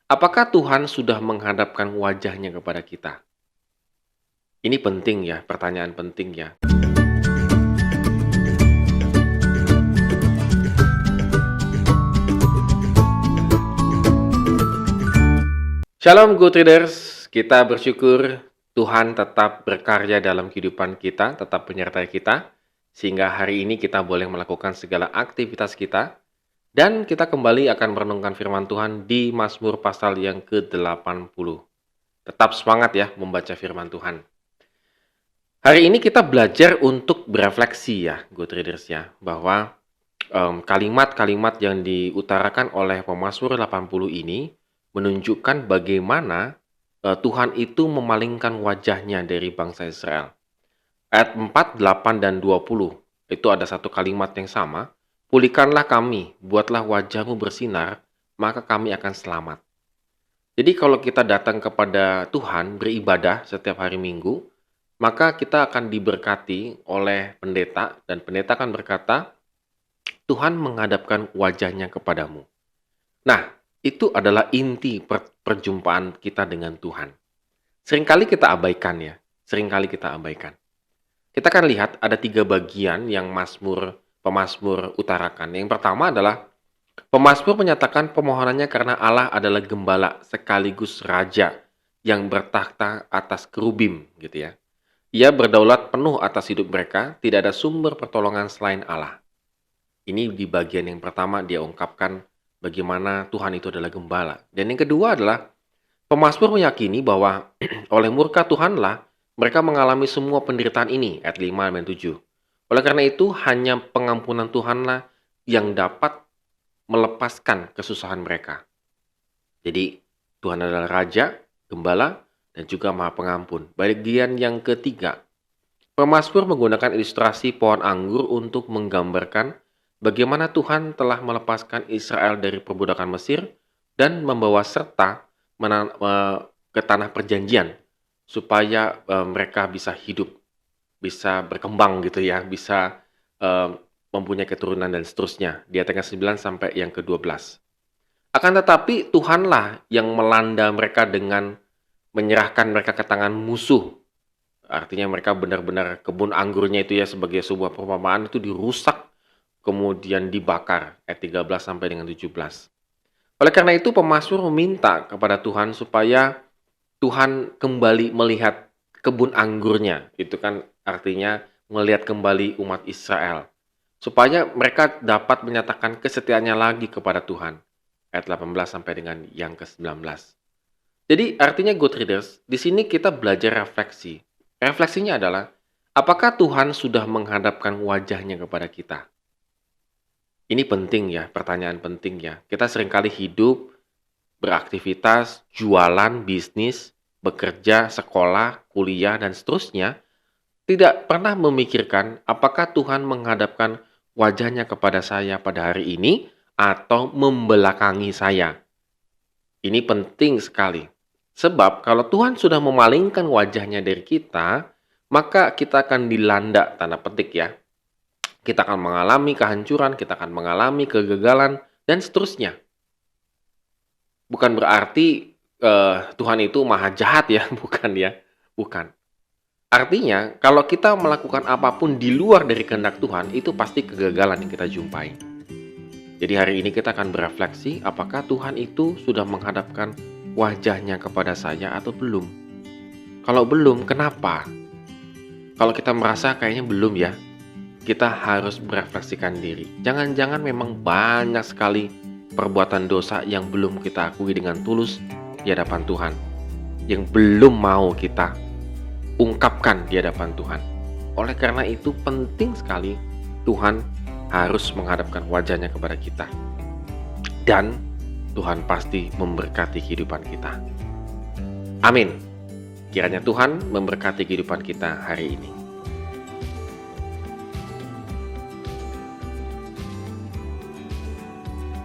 Apakah Tuhan sudah menghadapkan wajahnya kepada kita? Ini penting ya, pertanyaan penting ya. Shalom Good Readers, kita bersyukur Tuhan tetap berkarya dalam kehidupan kita, tetap menyertai kita, sehingga hari ini kita boleh melakukan segala aktivitas kita, dan kita kembali akan merenungkan firman Tuhan di Mazmur pasal yang ke-80. Tetap semangat ya membaca firman Tuhan. Hari ini kita belajar untuk berefleksi ya, Good Readers ya, bahwa kalimat-kalimat yang diutarakan oleh pemazmur 80 ini menunjukkan bagaimana Tuhan itu memalingkan wajahnya dari bangsa Israel. Ayat 4, 8, dan 20 itu ada satu kalimat yang sama. Pulihkanlah kami, buatlah wajahmu bersinar, maka kami akan selamat. Jadi kalau kita datang kepada Tuhan beribadah setiap hari Minggu, maka kita akan diberkati oleh pendeta, dan pendeta akan berkata, Tuhan menghadapkan wajahnya kepadamu. Nah, itu adalah inti perjumpaan kita dengan Tuhan. Seringkali kita abaikan ya, seringkali kita abaikan. Kita akan lihat ada 3 bagian yang pemazmur utarakan. Yang pertama adalah pemazmur menyatakan permohonannya karena Allah adalah gembala sekaligus raja yang bertakhta atas kerubim gitu ya. Ia berdaulat penuh atas hidup mereka, tidak ada sumber pertolongan selain Allah. Ini di bagian yang pertama dia ungkapkan bagaimana Tuhan itu adalah gembala. Dan yang kedua adalah pemazmur meyakini bahwa oleh murka Tuhanlah mereka mengalami semua penderitaan ini, ayat 5 dan 7. Oleh karena itu hanya pengampunan Tuhanlah yang dapat melepaskan kesusahan mereka. Jadi Tuhan adalah Raja, Gembala, dan juga Maha Pengampun. Bagian yang ketiga, pemazmur menggunakan ilustrasi pohon anggur untuk menggambarkan bagaimana Tuhan telah melepaskan Israel dari perbudakan Mesir dan membawa serta ke tanah perjanjian supaya mereka bisa hidup, bisa berkembang gitu ya, bisa mempunyai keturunan dan seterusnya. Di ayat 9 sampai yang ke-12. Akan tetapi Tuhanlah yang melanda mereka dengan menyerahkan mereka ke tangan musuh. Artinya mereka benar-benar kebun anggurnya itu ya sebagai sebuah perumpamaan itu dirusak, kemudian dibakar, ayat 13 sampai dengan 17. Oleh karena itu pemazmur meminta kepada Tuhan supaya Tuhan kembali melihat kebun anggurnya. Itu kan artinya melihat kembali umat Israel. Supaya mereka dapat menyatakan kesetiaannya lagi kepada Tuhan. Ayat 18 sampai dengan yang ke-19. Jadi artinya Good Readers, di sini kita belajar refleksi. Refleksinya adalah, apakah Tuhan sudah menghadapkan wajahnya kepada kita? Ini penting ya, pertanyaan penting ya. Kita seringkali hidup, beraktivitas, jualan, bisnis, bekerja, sekolah, kuliah, dan seterusnya, tidak pernah memikirkan apakah Tuhan menghadapkan wajahnya kepada saya pada hari ini atau membelakangi saya. Ini penting sekali. Sebab kalau Tuhan sudah memalingkan wajahnya dari kita, maka kita akan dilanda, tanda petik ya. Kita akan mengalami kehancuran, kita akan mengalami kegagalan, dan seterusnya. Bukan berarti Tuhan itu maha jahat ya, bukan ya. Bukan. Artinya, kalau kita melakukan apapun di luar dari kehendak Tuhan, itu pasti kegagalan yang kita jumpai. Jadi hari ini kita akan berefleksi, apakah Tuhan itu sudah menghadapkan wajahnya kepada saya atau belum? Kalau belum, kenapa? Kalau kita merasa kayaknya belum ya, kita harus merefleksikan diri. Jangan-jangan memang banyak sekali perbuatan dosa yang belum kita akui dengan tulus di hadapan Tuhan. Yang belum mau kita ungkapkan di hadapan Tuhan. Oleh karena itu penting sekali Tuhan harus menghadapkan wajahnya kepada kita. Dan Tuhan pasti memberkati kehidupan kita. Amin. Kiranya Tuhan memberkati kehidupan kita hari ini.